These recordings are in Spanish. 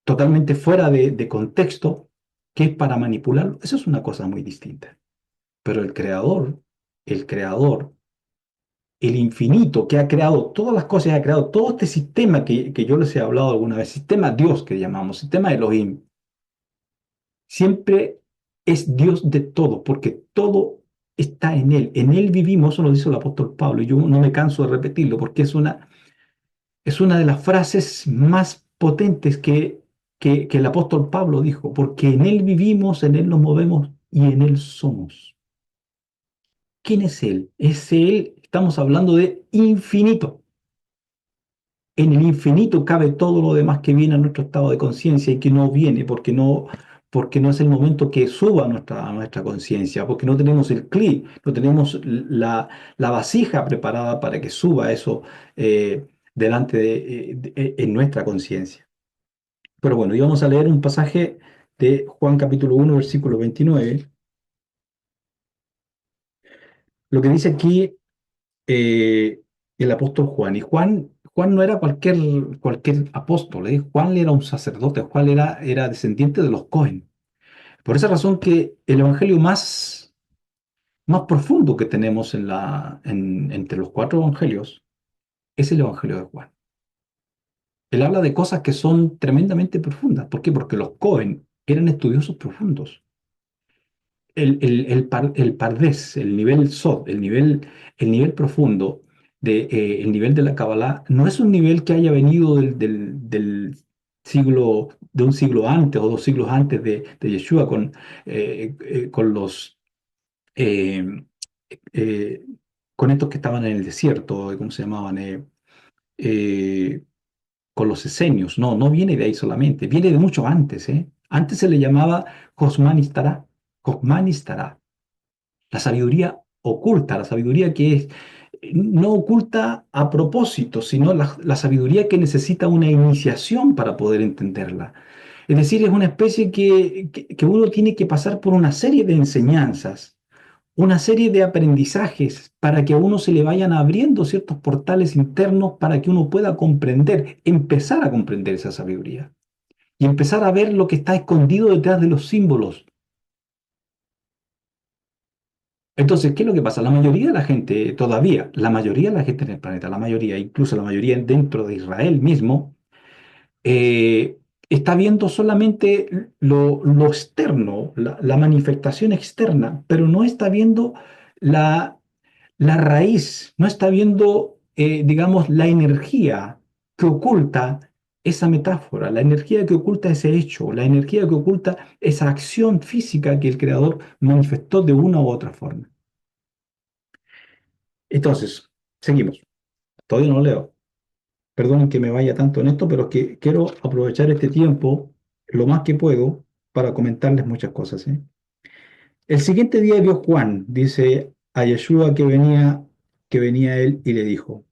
totalmente fuera de contexto, que es para manipularlo, eso es una cosa muy distinta. Pero el creador, el infinito que ha creado todas las cosas, ha creado todo este sistema que yo les he hablado alguna vez, sistema Dios que llamamos, sistema Elohim, siempre es Dios de todo, porque todo está en Él. En Él vivimos, eso lo dice el apóstol Pablo, y yo no me canso de repetirlo, porque es una de las frases más potentes que el apóstol Pablo dijo, porque en Él vivimos, en Él nos movemos y en Él somos. ¿Quién es Él? Es Él, estamos hablando de infinito. En el infinito cabe todo lo demás que viene a nuestro estado de conciencia y que no viene porque no es el momento que suba a nuestra conciencia, porque no tenemos el clic, no tenemos la vasija preparada para que suba eso delante en nuestra conciencia. Pero bueno, y vamos a leer un pasaje de Juan capítulo 1, versículo 29. Lo que dice aquí eh, el apóstol Juan. Y Juan no era cualquier apóstol, ¿eh? Juan era un sacerdote, Juan era descendiente de los Cohen. Por esa razón que el evangelio más profundo que tenemos entre los cuatro evangelios es el evangelio de Juan. Él habla de cosas que son tremendamente profundas. ¿Por qué? Porque los Cohen eran estudiosos profundos. El Pardés, el nivel Sod, el nivel profundo, el nivel de la Kabbalah, no es un nivel que haya venido del siglo, de un siglo antes o 2 siglos antes de Yeshua con los eh, eh, con estos que estaban en el desierto, ¿cómo se llamaban? Eh, con los esenios. No, no viene de ahí solamente, viene de mucho antes, ¿eh? Antes se le llamaba Josman Istará, Josman Istará, la sabiduría oculta, la sabiduría que es no oculta a propósito, sino la sabiduría que necesita una iniciación para poder entenderla. Es decir, es una especie que uno tiene que pasar por una serie de enseñanzas, una serie de aprendizajes para que a uno se le vayan abriendo ciertos portales internos para que uno pueda comprender, empezar a comprender esa sabiduría y empezar a ver lo que está escondido detrás de los símbolos. Entonces, ¿qué es lo que pasa? La mayoría de la gente, todavía, la mayoría de la gente en el planeta, la mayoría, incluso la mayoría dentro de Israel mismo, eh, está viendo solamente lo externo, la manifestación externa, pero no está viendo la, la raíz, no está viendo, digamos, la energía que oculta esa metáfora, la energía que oculta ese hecho, la energía que oculta esa acción física que el creador manifestó de una u otra forma. Entonces, seguimos. Todavía no leo. Perdonen que me vaya tanto en esto, pero es que quiero aprovechar este tiempo lo más que puedo para comentarles muchas cosas, ¿eh? El siguiente día vio Juan, dice a Yeshua que venía él y le dijo,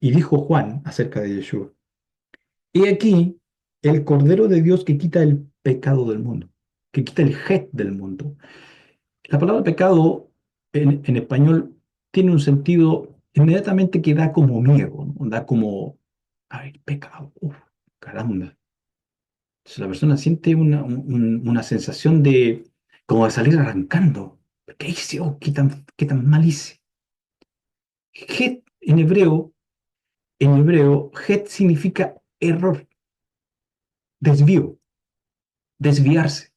y dijo Juan acerca de Yeshua, he aquí el Cordero de Dios que quita el pecado del mundo, que quita el het del mundo. La palabra pecado en español tiene un sentido inmediatamente que da como miedo, ¿no? Da como, ay, pecado, uf, caramba. Entonces la persona siente una sensación de como de salir arrancando. ¿Qué hice? Oh, qué tan mal hice. Het en hebreo, het significa error, desvío, desviarse.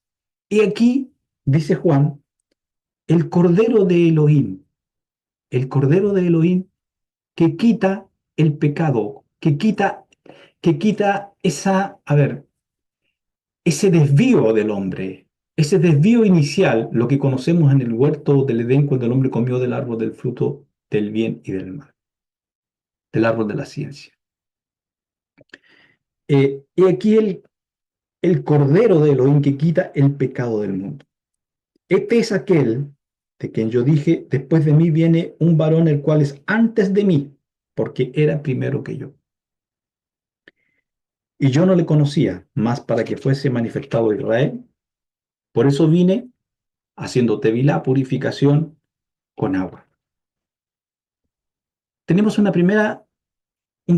Y aquí, dice Juan, el Cordero de Elohim, el Cordero de Elohim que quita el pecado, que quita ese desvío del hombre, ese desvío inicial, lo que conocemos en el huerto del Edén cuando el hombre comió del árbol del fruto del bien y del mal, del árbol de la ciencia. Y aquí el Cordero de Elohim que quita el pecado del mundo. Este es aquel de quien yo dije, después de mí viene un varón el cual es antes de mí, porque era primero que yo. Y yo no le conocía, más para que fuese manifestado Israel. Por eso vine haciendo tevilá, purificación con agua. Tenemos un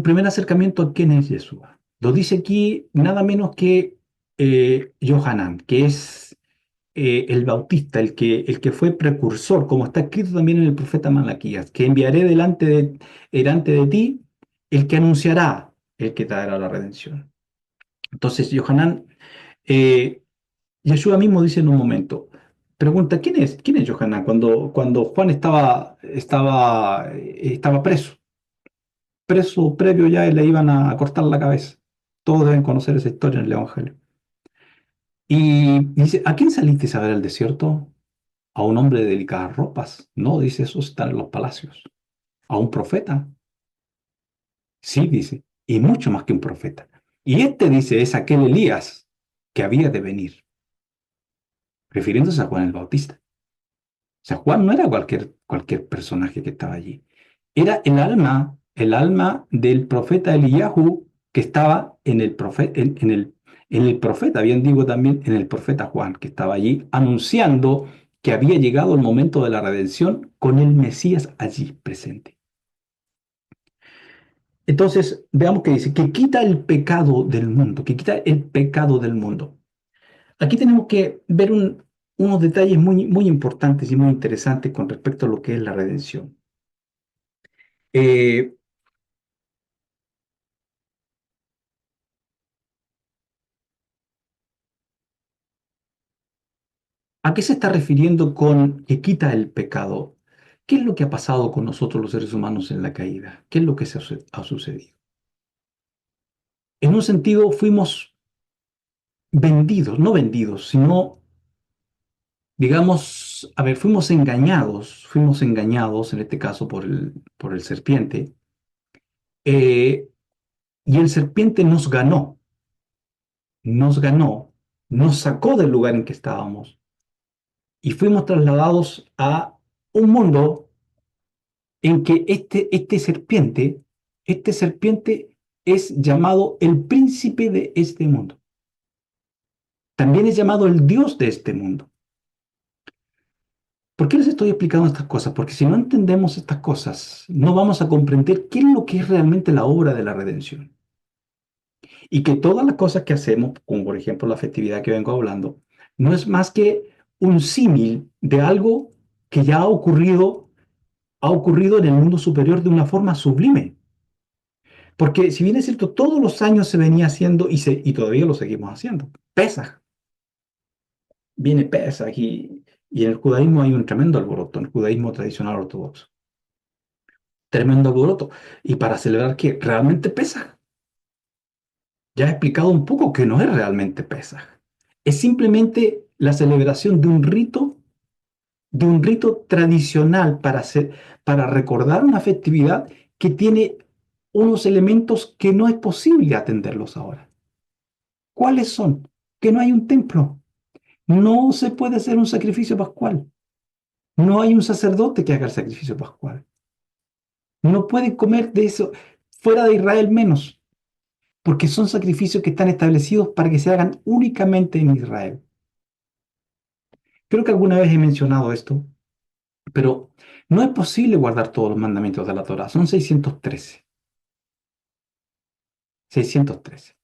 primer acercamiento a quién es Yeshua. Lo dice aquí nada menos que Johanan, que es el Bautista, el que fue precursor, como está escrito también en el profeta Malaquías, que enviaré delante de ti el que anunciará el que traerá la redención. Entonces, Johanan, eh, Yeshua mismo dice en un momento, pregunta, ¿quién es Johanan? Cuando Juan estaba preso previo ya y le iban a cortar la cabeza. Todos deben conocer esa historia en el Evangelio. Y dice, ¿a quién saliste a ver al desierto? A un hombre de delicadas ropas. No, dice, esos están en los palacios. A un profeta. Sí, dice, y mucho más que un profeta. Y este dice, es aquel Elías que había de venir, refiriéndose a Juan el Bautista. O sea, Juan no era cualquier personaje que estaba allí. Era el alma del profeta Eliyahu que estaba en el profeta, bien digo también, en el profeta Juan, que estaba allí anunciando que había llegado el momento de la redención con el Mesías allí presente. Entonces, veamos que dice, que quita el pecado del mundo, que quita el pecado del mundo. Aquí tenemos que ver unos detalles muy, muy importantes y muy interesantes con respecto a lo que es la redención. Eh, ¿A qué se está refiriendo con que quita el pecado? ¿Qué es lo que ha pasado con nosotros los seres humanos en la caída? ¿Qué es lo que ha sucedido? En un sentido, fuimos vendidos, no vendidos, sino, digamos, a ver, fuimos engañados en este caso por el serpiente, eh, y el serpiente nos ganó, nos sacó del lugar en que estábamos y fuimos trasladados a un mundo en que este serpiente es llamado el príncipe de este mundo. También es llamado el Dios de este mundo. ¿Por qué les estoy explicando estas cosas? Porque si no entendemos estas cosas, no vamos a comprender qué es lo que es realmente la obra de la redención. Y que todas las cosas que hacemos, como por ejemplo la festividad que vengo hablando, no es más que un símil de algo que ya ha ocurrido en el mundo superior de una forma sublime. Porque si bien es cierto, todos los años se venía haciendo y todavía lo seguimos haciendo. Pesaj, viene Pesaj y en el judaísmo hay un tremendo alboroto, en el judaísmo tradicional ortodoxo. Tremendo alboroto. ¿Y para celebrar qué? Realmente Pesaj. Ya he explicado un poco que no es realmente Pesaj. Es simplemente la celebración de un rito tradicional para recordar una festividad que tiene unos elementos que no es posible atenderlos ahora. ¿Cuáles son? Que no hay un templo. No se puede hacer un sacrificio pascual. No hay un sacerdote que haga el sacrificio pascual. No pueden comer de eso fuera de Israel menos, porque son sacrificios que están establecidos para que se hagan únicamente en Israel. Creo que alguna vez he mencionado esto, pero no es posible guardar todos los mandamientos de la Torá. Son 613. 613.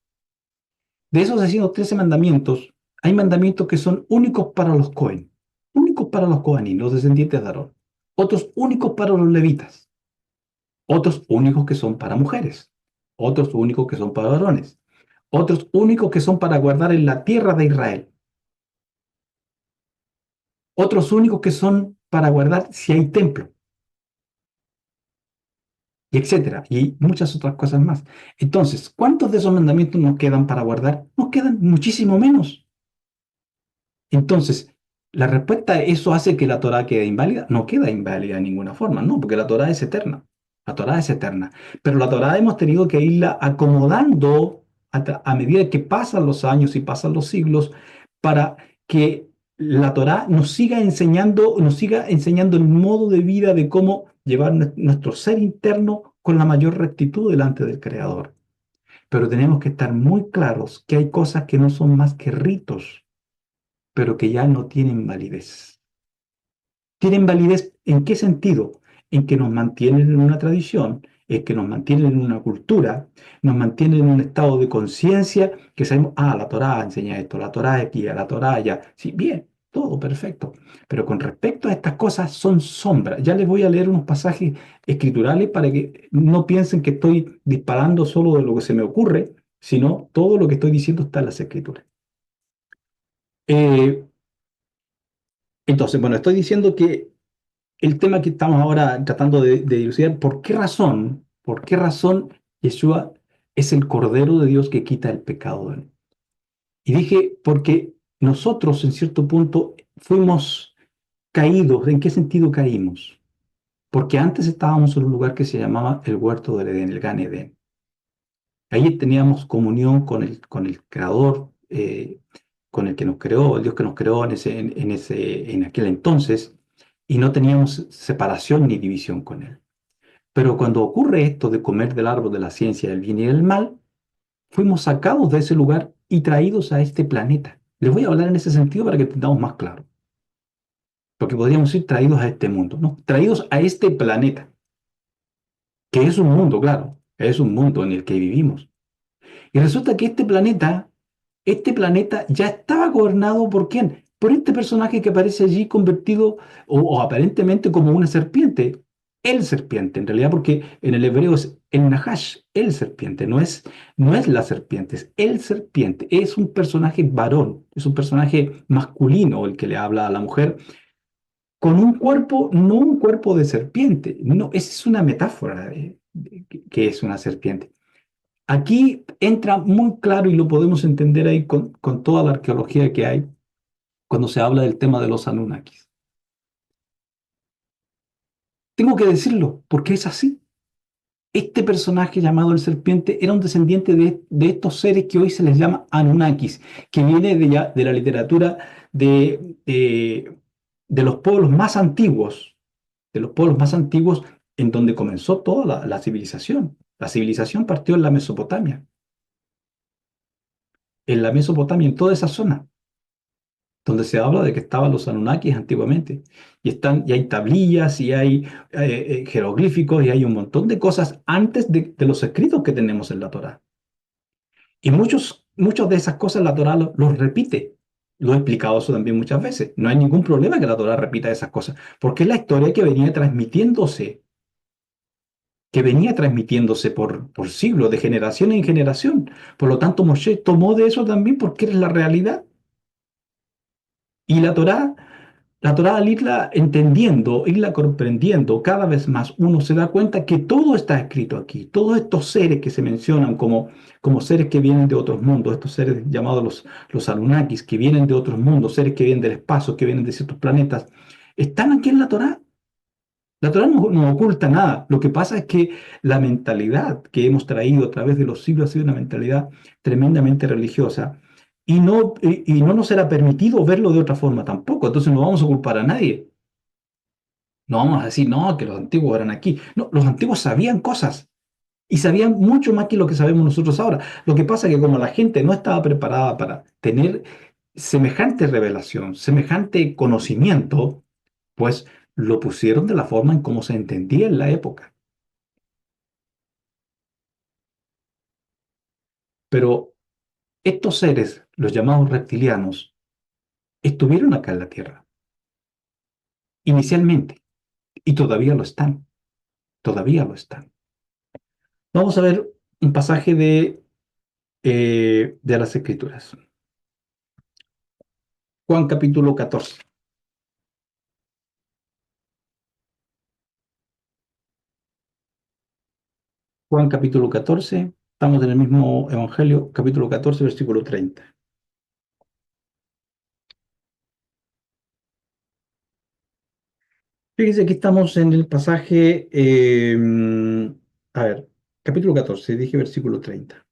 De esos 613 mandamientos, hay mandamientos que son únicos para los Cohen, únicos para los Cohanim, los descendientes de Aarón. Otros únicos para los levitas. Otros únicos que son para mujeres, otros únicos que son para varones, otros únicos que son para guardar en la tierra de Israel, otros únicos que son para guardar si hay templo, y etcétera, y muchas otras cosas más. Entonces, ¿cuántos de esos mandamientos nos quedan para guardar? Nos quedan muchísimo menos. Entonces, la respuesta a eso hace que la Torá quede inválida. No queda inválida de ninguna forma, no, porque la Torá es eterna. La Torá es eterna. Pero la Torá hemos tenido que irla acomodando a medida que pasan los años y pasan los siglos para que la Torá nos siga enseñando el modo de vida de cómo llevar nuestro ser interno con la mayor rectitud delante del Creador. Pero tenemos que estar muy claros que hay cosas que no son más que ritos pero que ya no tienen validez. ¿Tienen validez en qué sentido? En que nos mantienen en una tradición, es que nos mantienen en una cultura, nos mantienen en un estado de conciencia que sabemos, la Torá enseña esto, la Torá es guía, la Torá ya. Sí, bien, todo perfecto. Pero con respecto a estas cosas son sombras. Ya les voy a leer unos pasajes escriturales para que no piensen que estoy disparando solo de lo que se me ocurre, sino todo lo que estoy diciendo está en las escrituras. Eh, entonces, bueno, estoy diciendo que el tema que estamos ahora tratando de dilucidar, por qué razón Yeshua es el Cordero de Dios que quita el pecado del mundo? Y dije, porque nosotros en cierto punto fuimos caídos. ¿En qué sentido caímos? Porque antes estábamos en un lugar que se llamaba el huerto del Edén, el Gan Edén. Ahí teníamos comunión con el Creador, con el que nos creó, el Dios que nos creó en aquel entonces, y no teníamos separación ni división con Él. Pero cuando ocurre esto de comer del árbol de la ciencia del bien y del mal, fuimos sacados de ese lugar y traídos a este planeta. Les voy a hablar en ese sentido para que entendamos más claro. Porque podríamos ir traídos a este mundo, ¿no? Traídos a este planeta, que es un mundo, claro, es un mundo en el que vivimos. Y resulta que este planeta ya estaba gobernado ¿por quién? Por este personaje que aparece allí convertido o aparentemente como una serpiente. El serpiente, en realidad, porque en el hebreo es el Nahash, el serpiente, no es la serpiente, es el serpiente. Es un personaje varón, es un personaje masculino el que le habla a la mujer, con un cuerpo, no un cuerpo de serpiente. No, esa es una metáfora que es una serpiente. Aquí entra muy claro y lo podemos entender ahí con toda la arqueología que hay cuando se habla del tema de los Anunnakis. Tengo que decirlo porque es así. Este personaje llamado el serpiente era un descendiente de estos seres que hoy se les llama Anunnakis, que viene de la literatura de los pueblos más antiguos, de los pueblos más antiguos en donde comenzó toda la civilización. La civilización partió en la Mesopotamia, en toda esa zona, donde se habla de que estaban los Anunnakis antiguamente. Y hay tablillas, y hay jeroglíficos, y hay un montón de cosas antes de los escritos que tenemos en la Torá. Y muchas de esas cosas la Torá los repite. Lo he explicado eso también muchas veces. No hay ningún problema que la Torá repita esas cosas, porque es la historia que venía transmitiéndose por siglos, de generación en generación. Por lo tanto, Moshe tomó de eso también porque es la realidad. Y la Torá al irla entendiendo, irla comprendiendo cada vez más, uno se da cuenta que todo está escrito aquí. Todos estos seres que se mencionan como seres que vienen de otros mundos, estos seres llamados los Anunnakis, que vienen de otros mundos, seres que vienen del espacio, que vienen de ciertos planetas, están aquí en la Torá. La Torá no oculta nada. Lo que pasa es que la mentalidad que hemos traído a través de los siglos ha sido una mentalidad tremendamente religiosa y no nos será permitido verlo de otra forma tampoco. Entonces no vamos a culpar a nadie. No vamos a decir, no, que los antiguos eran aquí. No, los antiguos sabían cosas y sabían mucho más que lo que sabemos nosotros ahora. Lo que pasa es que como la gente no estaba preparada para tener semejante revelación, semejante conocimiento, pues lo pusieron de la forma en cómo se entendía en la época. Pero estos seres, los llamados reptilianos, estuvieron acá en la Tierra, inicialmente, y todavía lo están. Vamos a ver un pasaje de las Escrituras. Juan capítulo 14. Juan capítulo 14, estamos en el mismo Evangelio, capítulo 14, versículo 30. Fíjense, aquí estamos en el pasaje, a ver, capítulo 14, dije versículo 30.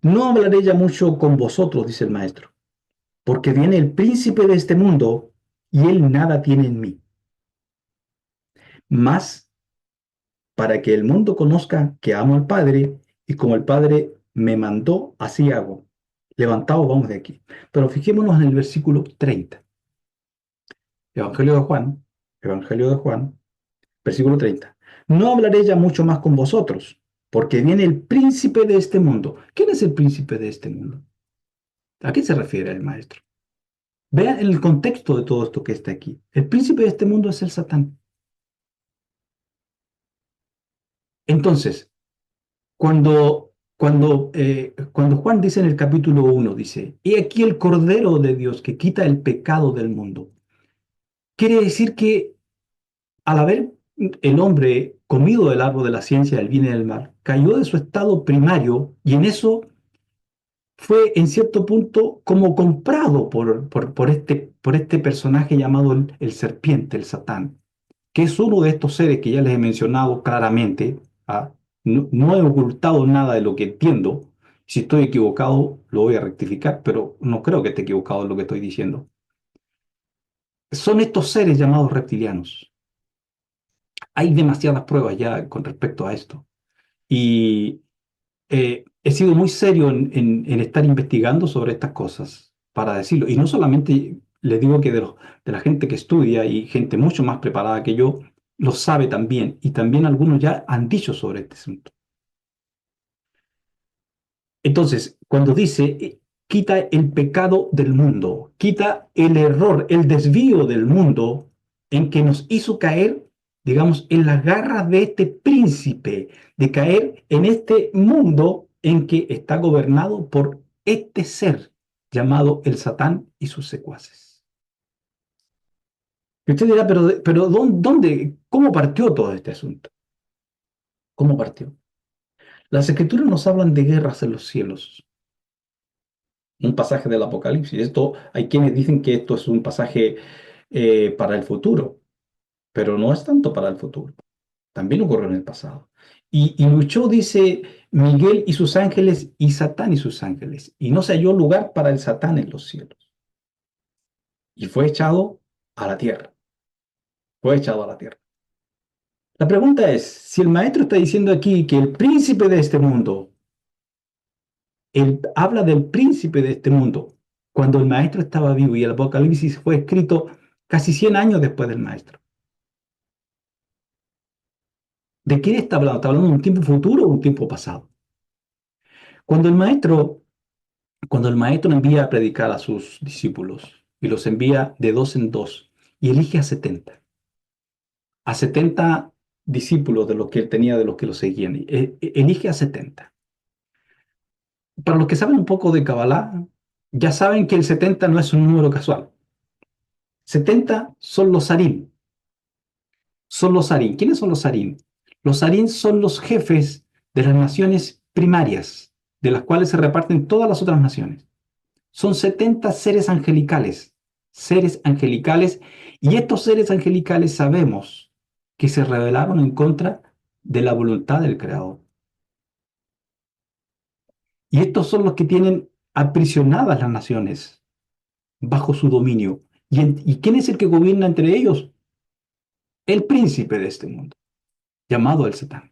No hablaré ya mucho con vosotros, dice el maestro, porque viene el príncipe de este mundo y él nada tiene en mí. Mas para que el mundo conozca que amo al Padre y como el Padre me mandó, así hago. Levantaos, vamos de aquí. Pero fijémonos en el versículo 30. Evangelio de Juan, Evangelio de Juan, Versículo 30. No hablaré ya mucho más con vosotros, porque viene el príncipe de este mundo. ¿Quién es el príncipe de este mundo? ¿A qué se refiere el maestro? Vean el contexto de todo esto que está aquí. El príncipe de este mundo es el Satán. Entonces, cuando Juan dice en el capítulo 1, dice, y aquí el Cordero de Dios que quita el pecado del mundo, quiere decir que al haber el hombre comido del árbol de la ciencia del bien y del mal, cayó de su estado primario y en eso fue en cierto punto como comprado por este personaje llamado el serpiente, el Satán, que es uno de estos seres que ya les he mencionado claramente. ¿Ah? No, no he ocultado nada de lo que entiendo. Si estoy equivocado, lo voy a rectificar, pero no creo que esté equivocado en lo que estoy diciendo. Son estos seres llamados reptilianos. Hay demasiadas pruebas ya con respecto a esto. Y he sido muy serio en estar investigando sobre estas cosas, para decirlo. Y no solamente les digo que de la gente que estudia y gente mucho más preparada que yo, lo sabe también. Y también algunos ya han dicho sobre este asunto. Entonces, cuando dice, quita el pecado del mundo, quita el error, el desvío del mundo en que nos hizo caer, digamos, en las garras de este príncipe, de caer en este mundo en que está gobernado por este ser llamado el Satán y sus secuaces. Y usted dirá, pero ¿dónde, cómo partió todo este asunto? ¿Cómo partió? Las escrituras nos hablan de guerras en los cielos, un pasaje del Apocalipsis. Esto, hay quienes dicen que esto es un pasaje para el futuro, pero no es tanto para el futuro. También ocurrió en el pasado. Y luchó, dice Miguel y sus ángeles y Satán y sus ángeles. Y no se halló lugar para el Satán en los cielos. Y fue echado a la tierra. Fue echado a la tierra. La pregunta es, si el maestro está diciendo aquí que el príncipe de este mundo, él habla del príncipe de este mundo, cuando el maestro estaba vivo y el Apocalipsis fue escrito casi 100 años después del maestro. ¿De qué está hablando? ¿Está hablando de un tiempo futuro o un tiempo pasado? Cuando el maestro, cuando el maestro envía a predicar a sus discípulos y los envía de dos en dos y elige a 70 discípulos de los que él tenía, de los que lo seguían, elige a 70. Para los que saben un poco de Kabbalah, ya saben que el 70 no es un número casual. 70 son los Sarim. Son los Sarim. ¿Quiénes son los Sarim? Los Sarim son los jefes de las naciones primarias, de las cuales se reparten todas las otras naciones. Son 70 seres angelicales, y estos seres angelicales sabemos que se rebelaron en contra de la voluntad del Creador. Y estos son los que tienen aprisionadas las naciones bajo su dominio. ¿Y quién es el que gobierna entre ellos? El príncipe de este mundo, llamado el Satán.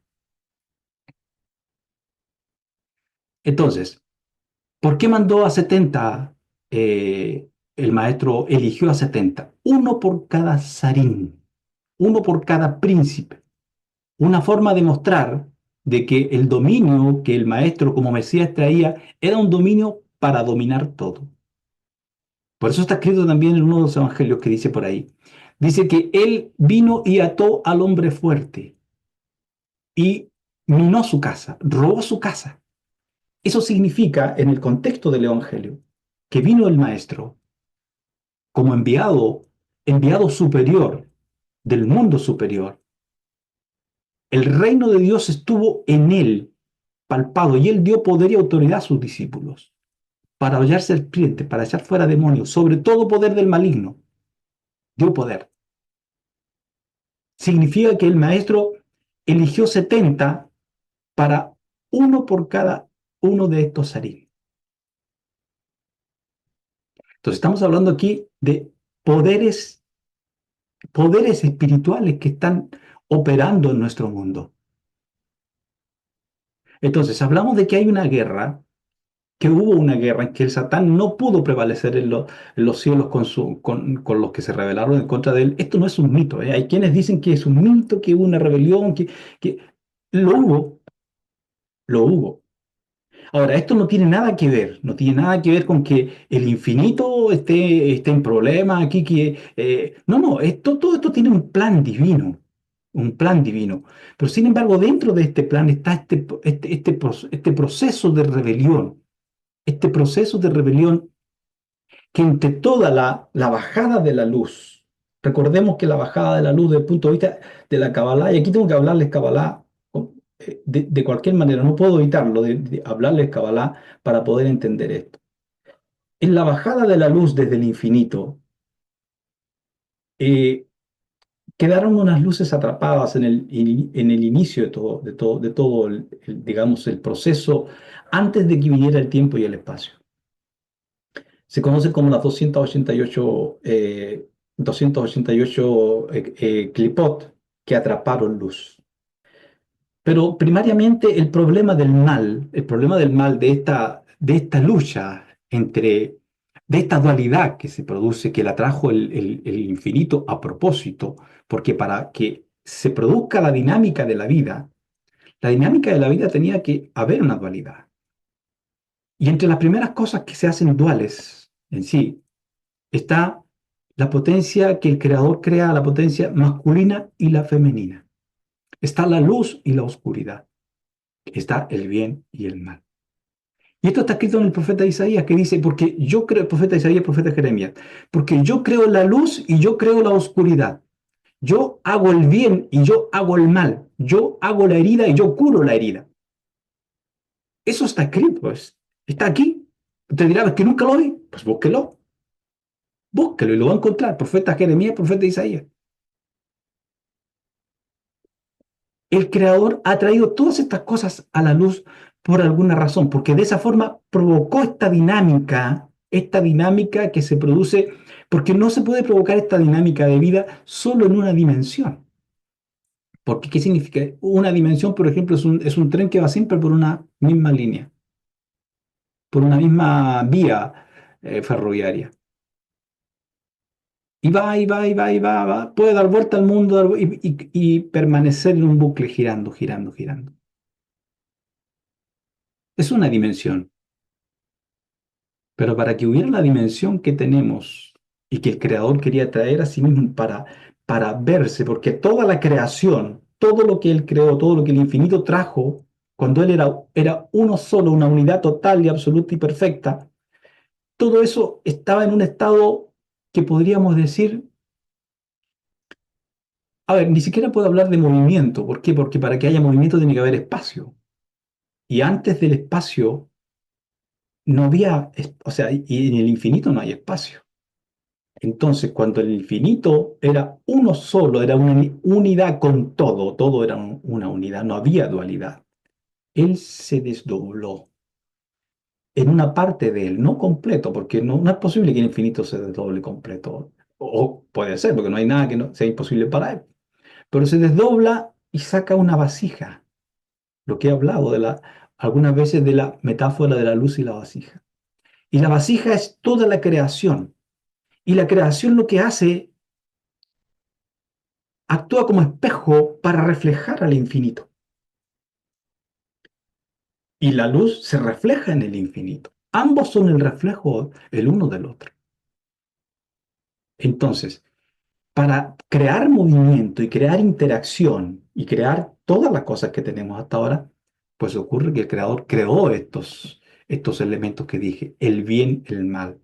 Entonces, ¿por qué mandó a 70? El maestro eligió a 70, uno por cada zarín, uno por cada príncipe. Una forma de mostrar de que el dominio que el maestro como Mesías traía era un dominio para dominar todo. Por eso está escrito también en uno de los evangelios que dice por ahí. Dice que él vino y ató al hombre fuerte y minó su casa, robó su casa. Eso significa, en el contexto del evangelio, que vino el maestro como enviado superior del mundo superior. El reino de Dios estuvo en él, palpado, y él dio poder y autoridad a sus discípulos para hollar serpientes, para echar fuera demonios, sobre todo poder del maligno. Dio poder. Significa que el maestro eligió 70 para uno por cada uno de estos sarín. Entonces estamos hablando aquí de poderes espirituales que están operando en nuestro mundo. Entonces hablamos de que hay una guerra que hubo una guerra en que el Satán no pudo prevalecer en los cielos con los que se rebelaron en contra de él. Esto no es un mito, ¿eh? Hay quienes dicen que es un mito, que hubo una rebelión, que lo hubo, lo hubo. Ahora, esto no tiene nada que ver, no tiene nada que ver con que el infinito esté en problemas aquí, no, no, todo esto tiene un plan divino. Pero sin embargo, dentro de este plan está este proceso de rebelión, este proceso de rebelión que entre toda la bajada de la luz, recordemos que la bajada de la luz desde el punto de vista de la Kabbalah, y aquí tengo que hablarles Kabbalah de cualquier manera, no puedo evitarlo, de hablarles Kabbalah para poder entender esto. En la bajada de la luz desde el infinito, eh, quedaron unas luces atrapadas en el inicio de todo digamos, el proceso antes de que viniera el tiempo y el espacio. Se conocen como las 288 clipot que atraparon luz. Pero primariamente el problema del mal de esta lucha de esta dualidad que se produce, que la trajo el infinito a propósito, porque para que se produzca la dinámica de la vida tenía que haber una dualidad. Y entre las primeras cosas que se hacen duales en sí, está la potencia que el creador crea, la potencia masculina y la femenina. Está la luz y la oscuridad. Está el bien y el mal. Y esto está escrito en el profeta Isaías, que dice, porque yo creo, el profeta Isaías, el profeta Jeremías, porque yo creo la luz y yo creo la oscuridad. Yo hago el bien y yo hago el mal. Yo hago la herida y yo curo la herida. Eso está escrito, pues. Está aquí. Te dirá, ¿es que nunca lo vi? Pues búsquelo. Búsquelo y lo va a encontrar. Profeta Jeremías, profeta Isaías. El creador ha traído todas estas cosas a la luz por alguna razón, porque de esa forma provocó esta dinámica que se produce, porque no se puede provocar esta dinámica de vida solo en una dimensión. Porque, ¿qué significa? Una dimensión, por ejemplo, es un tren que va siempre por una misma línea, por una misma vía ferroviaria. Y va, y va, y va, y va, va. Puede dar vuelta al mundo y permanecer en un bucle girando, girando, girando. Es una dimensión. Pero para que hubiera la dimensión que tenemos y que el creador quería traer a sí mismo para verse, porque toda la creación, todo lo que él creó, todo lo que el infinito trajo, cuando él era uno solo, una unidad total y absoluta y perfecta, todo eso estaba en un estado que podríamos decir, a ver, ni siquiera puedo hablar de movimiento. ¿Por qué? Porque para que haya movimiento tiene que haber espacio. Y antes del espacio no había, o sea, y en el infinito no hay espacio. Entonces, cuando el infinito era uno solo, era una unidad con todo, todo era una unidad, no había dualidad. Él se desdobló en una parte de él, no completo, porque no es posible que el infinito se desdoble completo. O puede ser, porque no hay nada que no sea imposible para él. Pero se desdobla y saca una vasija, lo que he hablado algunas veces de la metáfora de la luz y la vasija. Y la vasija es toda la creación. Y la creación lo que hace actúa como espejo para reflejar al infinito. Y la luz se refleja en el infinito. Ambos son el reflejo el uno del otro. Entonces, para crear movimiento y crear interacción y crear todas las cosas que tenemos hasta ahora, pues ocurre que el creador creó estos elementos que dije, el bien, el mal,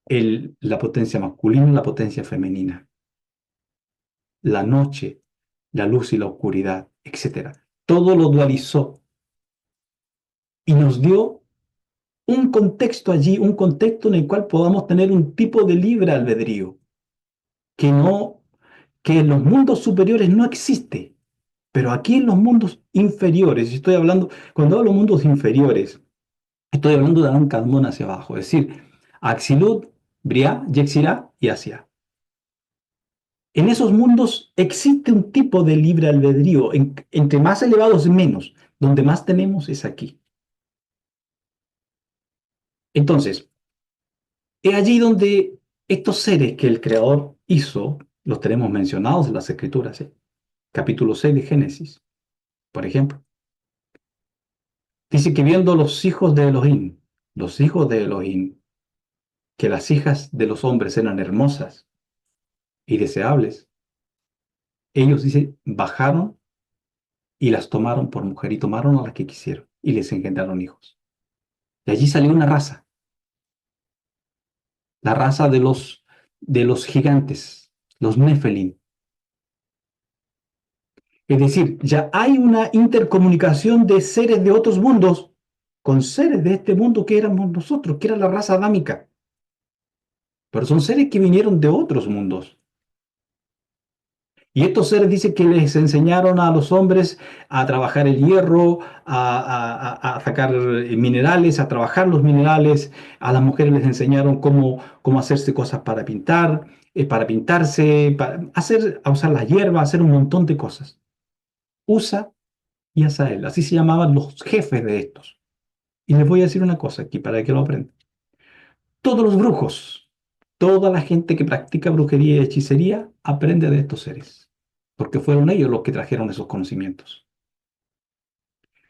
la potencia masculina, la potencia femenina, la noche, la luz y la oscuridad, etcétera. Todo lo dualizó y nos dio un contexto allí, un contexto en el cual podamos tener un tipo de libre albedrío que no, que en los mundos superiores no existe, pero aquí en los mundos inferiores, y estoy hablando, cuando hablo de mundos inferiores, estoy hablando de Adán Kadmon hacia abajo, es decir, Axilut, Briah, Yetzirah y Asia. En esos mundos existe un tipo de libre albedrío, entre más elevados menos, donde más tenemos es aquí. Entonces, es allí donde estos seres que el Creador hizo, los tenemos mencionados en las Escrituras, ¿eh? Capítulo 6 de Génesis, por ejemplo. Dice que viendo los hijos de Elohim, que las hijas de los hombres eran hermosas y deseables, ellos, dice, bajaron y las tomaron por mujer y tomaron a las que quisieron y les engendraron hijos. Y allí salió una raza, la raza de los gigantes, los Nefelim. Es decir, ya hay una intercomunicación de seres de otros mundos con seres de este mundo que éramos nosotros, que era la raza adámica. Pero son seres que vinieron de otros mundos. Y estos seres dicen que les enseñaron a los hombres a trabajar el hierro, a sacar minerales, a trabajar los minerales. A las mujeres les enseñaron cómo hacerse cosas para pintarse, a usar la hierba, a hacer un montón de cosas. Usa y Asael, así se llamaban los jefes de estos. Y les voy a decir una cosa aquí para que lo aprendan. Todos los brujos, toda la gente que practica brujería y hechicería aprende de estos seres, porque fueron ellos los que trajeron esos conocimientos.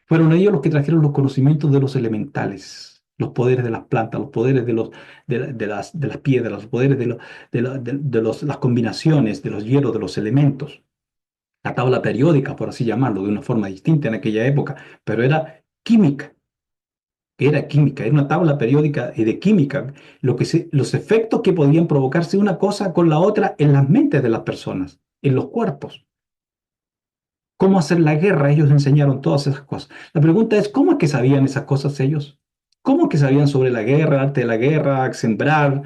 Fueron ellos los que trajeron los conocimientos de los elementales, los poderes de las plantas, los poderes de las piedras, los poderes las combinaciones de los hielos, de los elementos. La tabla periódica, por así llamarlo, de una forma distinta en aquella época, pero era química, era una tabla periódica de química, los efectos que podían provocarse una cosa con la otra en las mentes de las personas, en los cuerpos. Cómo hacer la guerra, ellos enseñaron todas esas cosas. La pregunta es, ¿cómo es que sabían esas cosas ellos? ¿Cómo es que sabían sobre la guerra, el arte de la guerra, sembrar,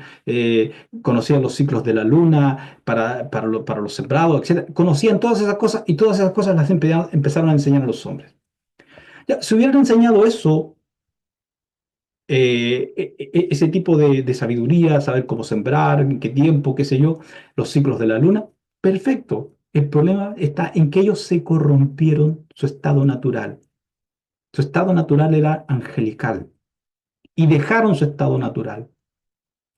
conocían los ciclos de la luna para los sembrados, etcétera? Conocían todas esas cosas y todas esas cosas las empezaron a enseñar a los hombres. Ya, si hubieran enseñado eso, ese tipo de sabiduría, saber cómo sembrar, en qué tiempo, qué sé yo, los ciclos de la luna, perfecto. El problema está en que ellos se corrompieron su estado natural. Su estado natural era angelical y dejaron su estado natural.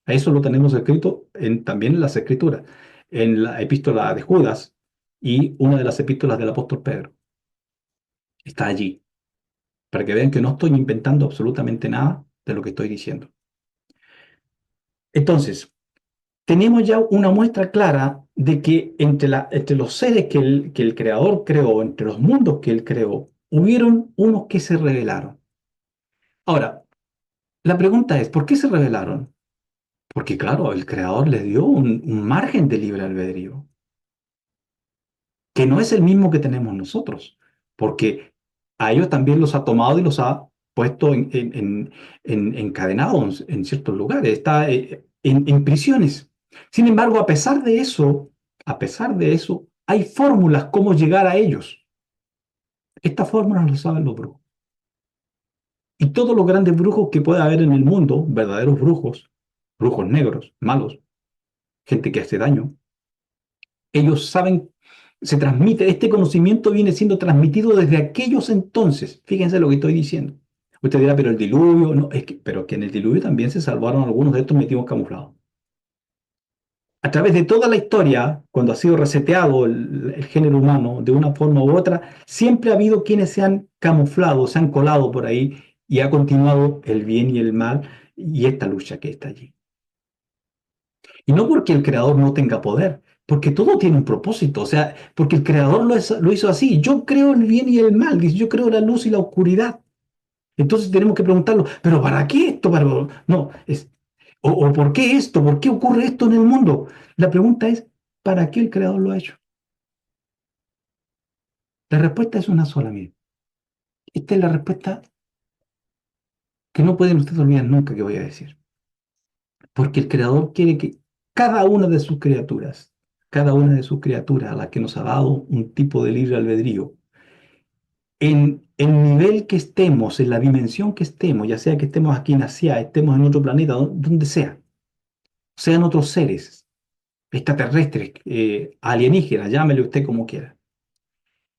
A eso lo tenemos escrito también en las escrituras, en la epístola de Judas y una de las epístolas del apóstol Pedro. Está allí, para que vean que no estoy inventando absolutamente nada de lo que estoy diciendo. Entonces, tenemos ya una muestra clara de que entre los seres que el Creador creó, entre los mundos que Él creó, hubieron unos que se rebelaron. Ahora, la pregunta es, ¿por qué se rebelaron? Porque, claro, el Creador les dio un margen de libre albedrío, que no es el mismo que tenemos nosotros, porque a ellos también los ha tomado y los ha puesto encadenados en ciertos lugares, está en prisiones. Sin embargo, a pesar de eso, hay fórmulas cómo llegar a ellos. Estas fórmulas lo saben los brujos. Y todos los grandes brujos que pueda haber en el mundo, verdaderos brujos, brujos negros, malos, gente que hace daño, ellos saben, este conocimiento viene siendo transmitido desde aquellos entonces. Fíjense lo que estoy diciendo. Usted dirá, pero el diluvio, no, pero que en el diluvio también se salvaron algunos de estos metidos camuflados. A través de toda la historia, cuando ha sido reseteado el género humano de una forma u otra, siempre ha habido quienes se han camuflado, se han colado por ahí y ha continuado el bien y el mal y esta lucha que está allí. Y no porque el creador no tenga poder, porque todo tiene un propósito, o sea, porque el creador lo hizo así. Yo creo el bien y el mal, dice, yo creo la luz y la oscuridad. Entonces tenemos que preguntarlo, ¿pero para qué esto? No, o ¿por qué esto? ¿Por qué ocurre esto en el mundo? La pregunta es, ¿para qué el creador lo ha hecho? La respuesta es una sola, mía. Esta es la respuesta que no pueden ustedes olvidar nunca que voy a decir. Porque el creador quiere que cada una de sus criaturas, cada una de sus criaturas a las que nos ha dado un tipo de libre albedrío, en el nivel que estemos, en la dimensión que estemos, ya sea que estemos aquí en Asia, estemos en otro planeta, donde sea, sean otros seres, extraterrestres, alienígenas, llámele usted como quiera,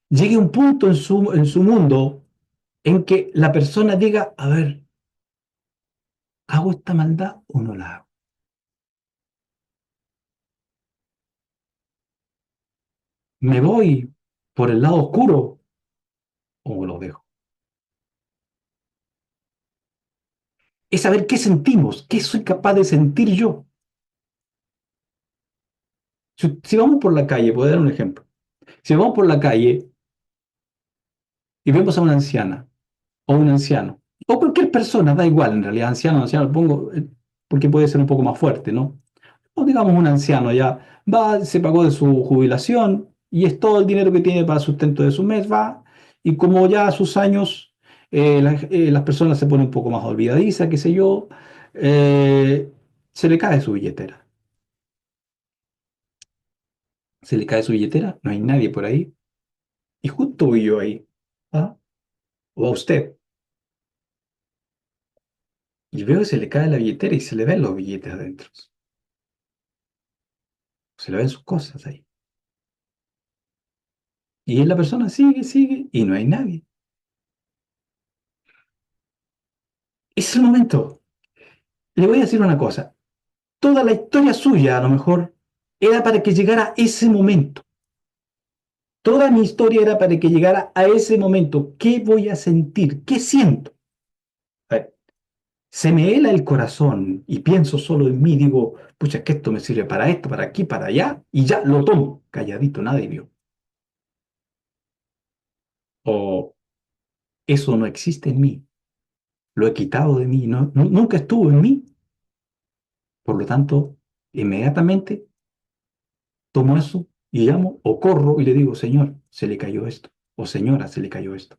llegue un punto en su mundo en que la persona diga, a ver, ¿Hago esta maldad o no la hago? ¿Me voy por el lado oscuro o lo dejo? Es saber qué sentimos, qué soy capaz de sentir yo. Si vamos por la calle, voy a dar un ejemplo. Si vamos por la calle y vemos a una anciana o un anciano, o cualquier persona, da igual, en realidad, anciano, anciano, lo pongo porque puede ser un poco más fuerte, ¿no? O digamos un anciano ya va, se pagó de su jubilación y es todo el dinero que tiene para el sustento de su mes, va, y como ya a sus años las personas se ponen un poco más olvidadizas, qué sé yo, se le cae su billetera. Se le cae su billetera, no hay nadie por ahí, y justo voy yo ahí, ¿ah? O a usted, y veo que se le cae la billetera y se le ven los billetes adentro, se le ven sus cosas ahí. Y la persona sigue, sigue, y no hay nadie. Es el momento. Le voy a decir una cosa. Toda la historia suya, a lo mejor, era para que llegara ese momento. Toda mi historia era para que llegara a ese momento. ¿Qué voy a sentir? ¿Qué siento? A ver, se me hela el corazón y pienso solo en mí. Digo, pucha, que esto me sirve para esto, para aquí, para allá, y ya lo tomo. Calladito, nadie vio. O eso no existe en mí. Lo he quitado de mí. Nunca estuvo en mí. Por lo tanto, inmediatamente tomo eso y llamo o corro y le digo, señor, se le cayó esto. O señora, se le cayó esto.